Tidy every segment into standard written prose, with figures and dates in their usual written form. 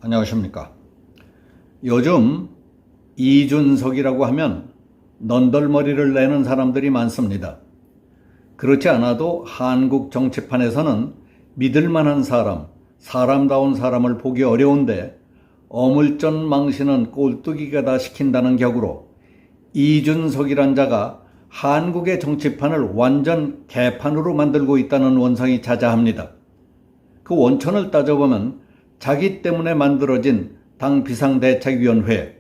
안녕하십니까. 요즘 이준석이라고 하면 넌덜머리를 내는 사람들이 많습니다. 그렇지 않아도 한국 정치판에서는 믿을 만한 사람, 사람다운 사람을 보기 어려운데 어물전 망신은 꼴뚜기가 다 시킨다는 격으로 이준석이란 자가 한국의 정치판을 완전 개판으로 만들고 있다는 원성이 자자합니다. 그 원천을 따져보면 자기 때문에 만들어진 당 비상대책위원회,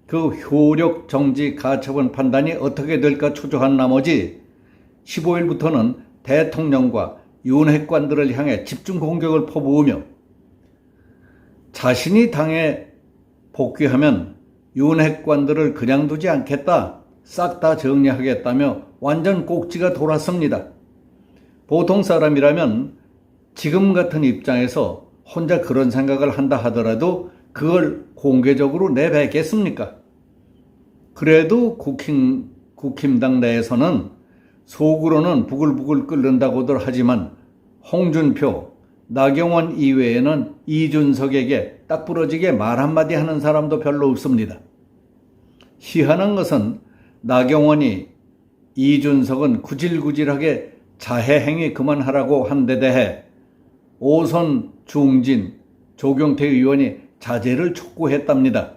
그 효력 정지 가처분 판단이 어떻게 될까 초조한 나머지 15일부터는 대통령과 윤핵관들을 향해 집중 공격을 퍼부으며 자신이 당에 복귀하면 윤핵관들을 그냥 두지 않겠다, 싹 다 정리하겠다며 완전 꼭지가 돌았습니다. 보통 사람이라면 지금 같은 입장에서 혼자 그런 생각을 한다 하더라도 그걸 공개적으로 내뱉겠습니까? 그래도 국힘당 내에서는 속으로는 부글부글 끓는다고들 하지만 홍준표, 나경원 이외에는 이준석에게 딱 부러지게 말 한마디 하는 사람도 별로 없습니다. 희한한 것은 나경원이 이준석은 구질구질하게 자해행위 그만하라고 한 데 대해 오선 중진 조경태 의원이 자제를 촉구했답니다.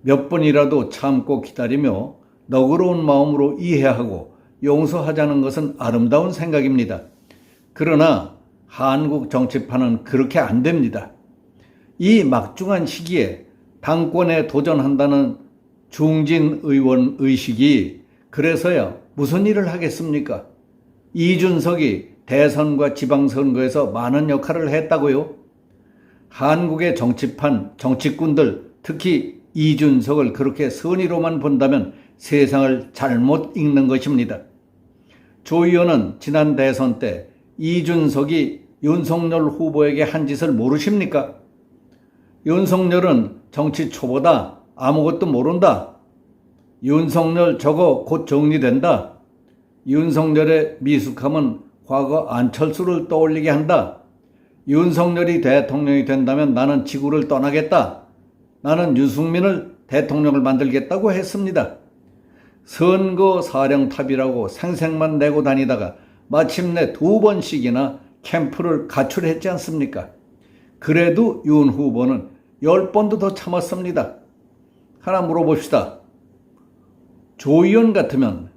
몇 번이라도 참고 기다리며 너그러운 마음으로 이해하고 용서하자는 것은 아름다운 생각입니다. 그러나 한국 정치판은 그렇게 안 됩니다. 이 막중한 시기에 당권에 도전한다는 중진 의원 의식이 그래서야 무슨 일을 하겠습니까? 이준석이 대선과 지방선거에서 많은 역할을 했다고요? 한국의 정치판, 정치꾼들, 특히 이준석을 그렇게 선의로만 본다면 세상을 잘못 읽는 것입니다. 조 의원은 지난 대선 때 이준석이 윤석열 후보에게 한 짓을 모르십니까? 윤석열은 정치 초보다, 아무것도 모른다. 윤석열 저거 곧 정리된다. 윤석열의 미숙함은 과거 안철수를 떠올리게 한다. 윤석열이 대통령이 된다면 나는 지구를 떠나겠다. 나는 유승민을 대통령을 만들겠다고 했습니다. 선거 사령탑이라고 생색만 내고 다니다가 마침내 2번씩이나 캠프를 가출했지 않습니까? 그래도 윤 후보는 10번도 더 참았습니다. 하나 물어봅시다. 조 의원 같으면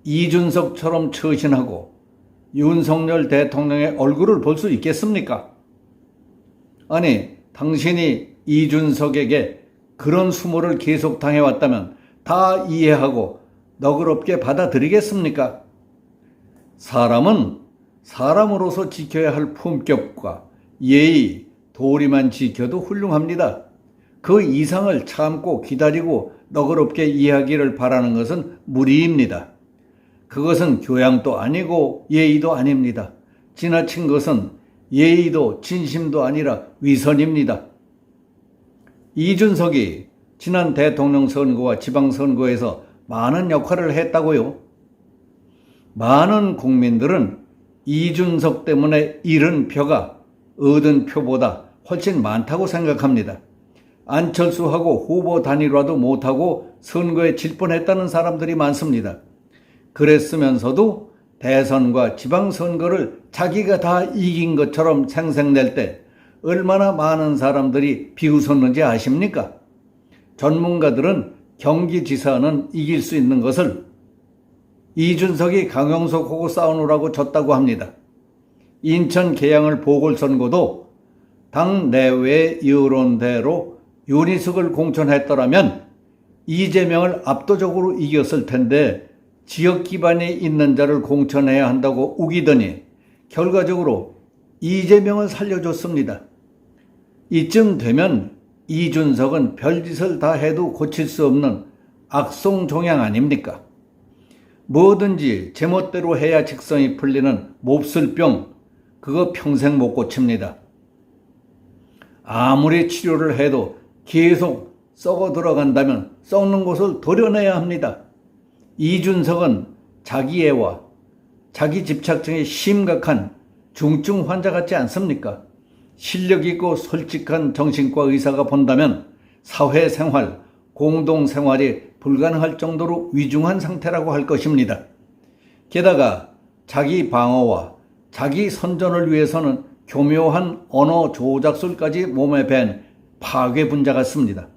이준석처럼 처신하고 윤석열 대통령의 얼굴을 볼 수 있겠습니까? 아니, 당신이 이준석에게 그런 수모를 계속 당해왔다면 다 이해하고 너그럽게 받아들이겠습니까? 사람은 사람으로서 지켜야 할 품격과 예의, 도리만 지켜도 훌륭합니다. 그 이상을 참고 기다리고 너그럽게 이해하기를 바라는 것은 무리입니다. 그것은 교양도 아니고 예의도 아닙니다. 지나친 것은 예의도 진심도 아니라 위선입니다. 이준석이 지난 대통령 선거와 지방선거에서 많은 역할을 했다고요? 많은 국민들은 이준석 때문에 잃은 표가 얻은 표보다 훨씬 많다고 생각합니다. 안철수하고 후보 단일화도 못하고 선거에 질 뻔했다는 사람들이 많습니다. 그랬으면서도 대선과 지방선거를 자기가 다 이긴 것처럼 생색낼 때 얼마나 많은 사람들이 비웃었는지 아십니까? 전문가들은 경기지사는 이길 수 있는 것을 이준석이 강용석하고 싸우느라고 졌다고 합니다. 인천 계양을 보궐선거도 당 내외 여론대로 윤희숙을 공천했더라면 이재명을 압도적으로 이겼을 텐데 지역 기반이 있는 자를 공천해야 한다고 우기더니 결과적으로 이재명을 살려줬습니다. 이쯤 되면 이준석은 별짓을 다 해도 고칠 수 없는 악송종양 아닙니까? 뭐든지 제멋대로 해야 직성이 풀리는 몹쓸병, 그거 평생 못 고칩니다. 아무리 치료를 해도 계속 썩어 들어간다면 썩는 곳을 도려내야 합니다. 이준석은 자기애와 자기 집착증이 심각한 중증 환자 같지 않습니까? 실력 있고 솔직한 정신과 의사가 본다면 사회생활, 공동생활이 불가능할 정도로 위중한 상태라고 할 것입니다. 게다가 자기 방어와 자기 선전을 위해서는 교묘한 언어 조작술까지 몸에 밴 파괴분자 같습니다.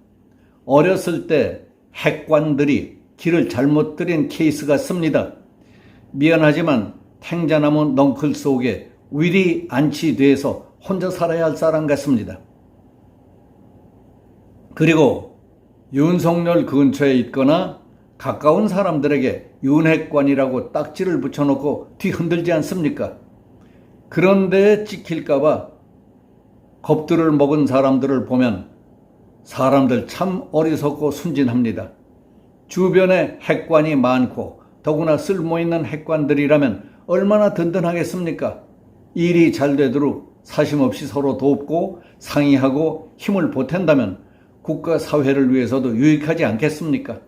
어렸을 때 핵관들이 길을 잘못 들인 케이스 같습니다. 미안하지만 탱자나무 넝클 속에 위리 안치돼서 혼자 살아야 할 사람 같습니다. 그리고 윤석열 근처에 있거나 가까운 사람들에게 윤핵관이라고 딱지를 붙여놓고 뒤흔들지 않습니까? 그런데 찍힐까봐 겁들을 먹은 사람들을 보면 사람들 참 어리석고 순진합니다. 주변에 핵관이 많고 더구나 쓸모있는 핵관들이라면 얼마나 든든하겠습니까? 일이 잘 되도록 사심없이 서로 돕고 상의하고 힘을 보탠다면 국가 사회를 위해서도 유익하지 않겠습니까?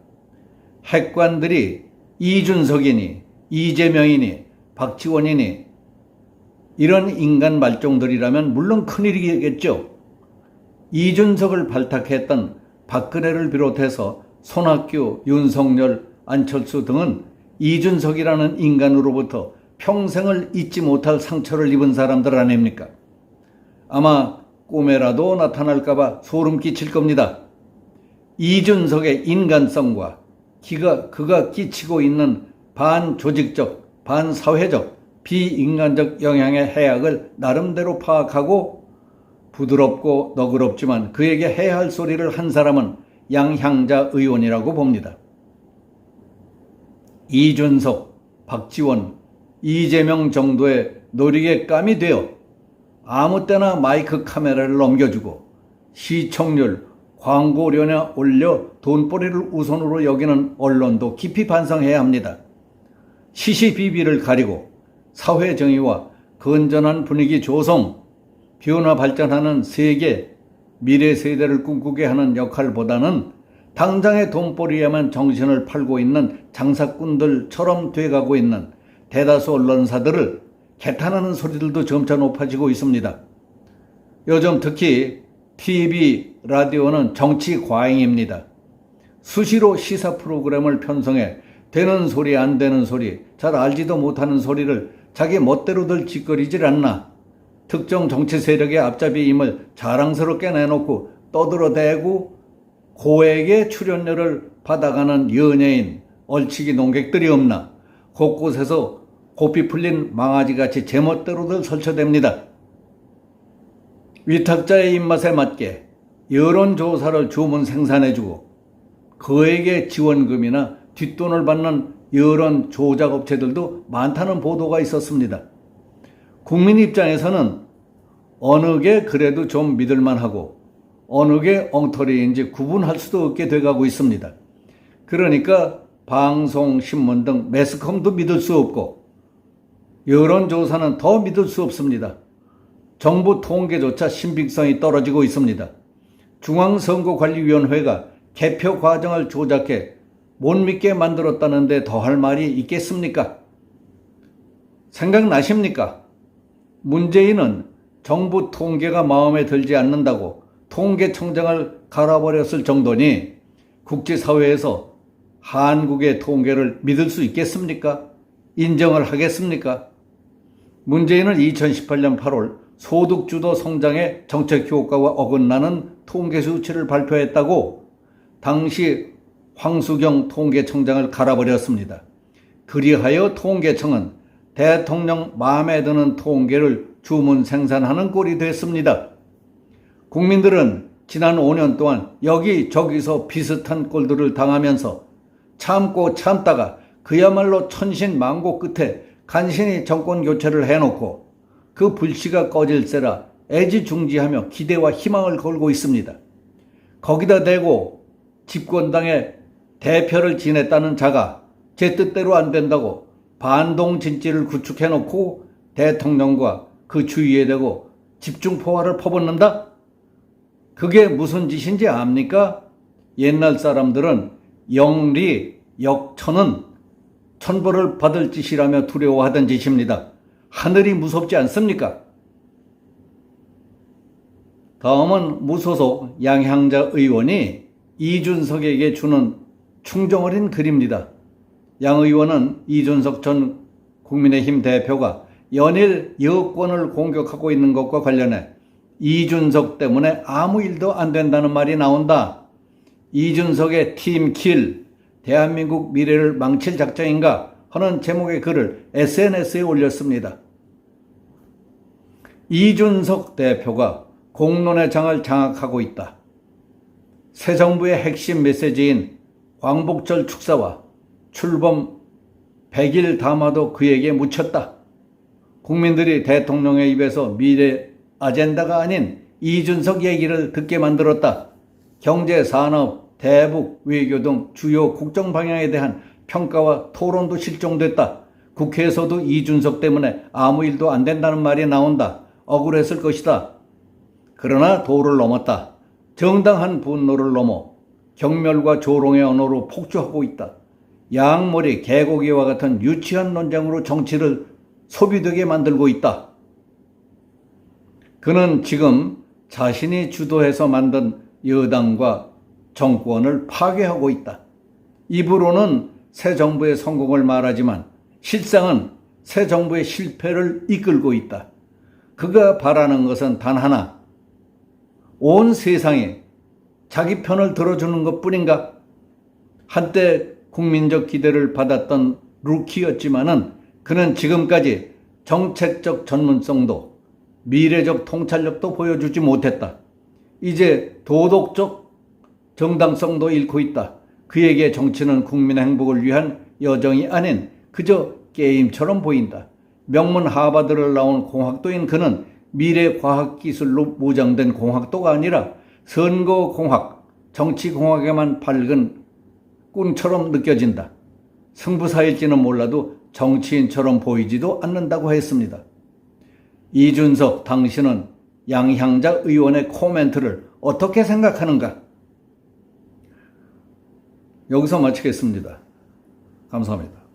핵관들이 이준석이니 이재명이니 박지원이니 이런 인간 말종들이라면 물론 큰일이겠죠. 이준석을 발탁했던 박근혜를 비롯해서 손학규, 윤석열, 안철수 등은 이준석이라는 인간으로부터 평생을 잊지 못할 상처를 입은 사람들 아닙니까? 아마 꿈에라도 나타날까봐 소름 끼칠 겁니다. 이준석의 인간성과 그가 끼치고 있는 반조직적, 반사회적, 비인간적 영향의 해악을 나름대로 파악하고 부드럽고 너그럽지만 그에게 해야 할 소리를 한 사람은 양향자 의원이라고 봅니다. 이준석, 박지원, 이재명 정도의 놀이개감이 되어 아무 때나 마이크 카메라를 넘겨주고 시청률, 광고료나 올려 돈벌이를 우선으로 여기는 언론도 깊이 반성해야 합니다. 시시비비를 가리고 사회정의와 건전한 분위기 조성, 변화 발전하는 세계, 미래 세대를 꿈꾸게 하는 역할보다는 당장의 돈벌이에만 정신을 팔고 있는 장사꾼들처럼 돼가고 있는 대다수 언론사들을 개탄하는 소리들도 점차 높아지고 있습니다. 요즘 특히 TV, 라디오는 정치 과잉입니다. 수시로 시사 프로그램을 편성해 되는 소리 안 되는 소리, 잘 알지도 못하는 소리를 자기 멋대로들 짓거리질 않나. 특정 정치 세력의 앞잡이임을 자랑스럽게 내놓고 떠들어대고 고액의 출연료를 받아가는 연예인, 얼치기 농객들이 없나. 곳곳에서 고삐 풀린 망아지같이 제멋대로들 설쳐댑니다. 위탁자의 입맛에 맞게 여론조사를 주문 생산해주고 그에게 지원금이나 뒷돈을 받는 여론 조작업체들도 많다는 보도가 있었습니다. 국민 입장에서는 어느 게 그래도 좀 믿을만하고 어느 게 엉터리인지 구분할 수도 없게 돼가고 있습니다. 그러니까 방송, 신문 등 매스컴도 믿을 수 없고 여론조사는 더 믿을 수 없습니다. 정부 통계조차 신빙성이 떨어지고 있습니다. 중앙선거관리위원회가 개표 과정을 조작해 못 믿게 만들었다는데 더할 말이 있겠습니까? 생각나십니까? 문재인은 정부 통계가 마음에 들지 않는다고 통계청장을 갈아버렸을 정도니 국제사회에서 한국의 통계를 믿을 수 있겠습니까? 인정을 하겠습니까? 문재인은 2018년 8월 소득주도 성장의 정책 효과와 어긋나는 통계 수치를 발표했다고 당시 황수경 통계청장을 갈아버렸습니다. 그리하여 통계청은 대통령 마음에 드는 통계를 주문 생산하는 꼴이 됐습니다. 국민들은 지난 5년 동안 여기저기서 비슷한 꼴들을 당하면서 참고 참다가 그야말로 천신만고 끝에 간신히 정권 교체를 해놓고 그 불씨가 꺼질세라 애지중지하며 기대와 희망을 걸고 있습니다. 거기다 대고 집권당의 대표를 지냈다는 자가 제 뜻대로 안 된다고 반동진지를 구축해놓고 대통령과 그 주위에 대고 집중포화를 퍼붓는다? 그게 무슨 짓인지 압니까? 옛날 사람들은 영리, 역천은 천벌을 받을 짓이라며 두려워하던 짓입니다. 하늘이 무섭지 않습니까? 다음은 무소속 양향자 의원이 이준석에게 주는 충정 어린 글입니다. 양 의원은 이준석 전 국민의힘 대표가 연일 여권을 공격하고 있는 것과 관련해 이준석 때문에 아무 일도 안 된다는 말이 나온다. 이준석의 팀킬, 대한민국 미래를 망칠 작정인가 하는 제목의 글을 SNS에 올렸습니다. 이준석 대표가 공론의 장을 장악하고 있다. 새 정부의 핵심 메시지인 광복절 축사와 출범 100일 담화도 그에게 묻혔다. 국민들이 대통령의 입에서 미래 아젠다가 아닌 이준석 얘기를 듣게 만들었다. 경제, 산업, 대북, 외교 등 주요 국정 방향에 대한 평가와 토론도 실종됐다. 국회에서도 이준석 때문에 아무 일도 안 된다는 말이 나온다. 억울했을 것이다. 그러나 도를 넘었다. 정당한 분노를 넘어 경멸과 조롱의 언어로 폭주하고 있다. 양머리, 개고기와 같은 유치한 논쟁으로 정치를 소비되게 만들고 있다. 그는 지금 자신이 주도해서 만든 여당과 정권을 파괴하고 있다. 입으로는 새 정부의 성공을 말하지만 실상은 새 정부의 실패를 이끌고 있다. 그가 바라는 것은 단 하나. 온 세상에 자기 편을 들어주는 것뿐인가? 한때 국민적 기대를 받았던 루키였지만은 그는 지금까지 정책적 전문성도 미래적 통찰력도 보여주지 못했다. 이제 도덕적 정당성도 잃고 있다. 그에게 정치는 국민의 행복을 위한 여정이 아닌 그저 게임처럼 보인다. 명문 하버드를 나온 공학도인 그는 미래과학기술로 무장된 공학도가 아니라 선거공학, 정치공학에만 밝은 꾼처럼 느껴진다. 승부사일지는 몰라도 정치인처럼 보이지도 않는다고 했습니다. 이준석, 당신은 양향자 의원의 코멘트를 어떻게 생각하는가? 여기서 마치겠습니다. 감사합니다.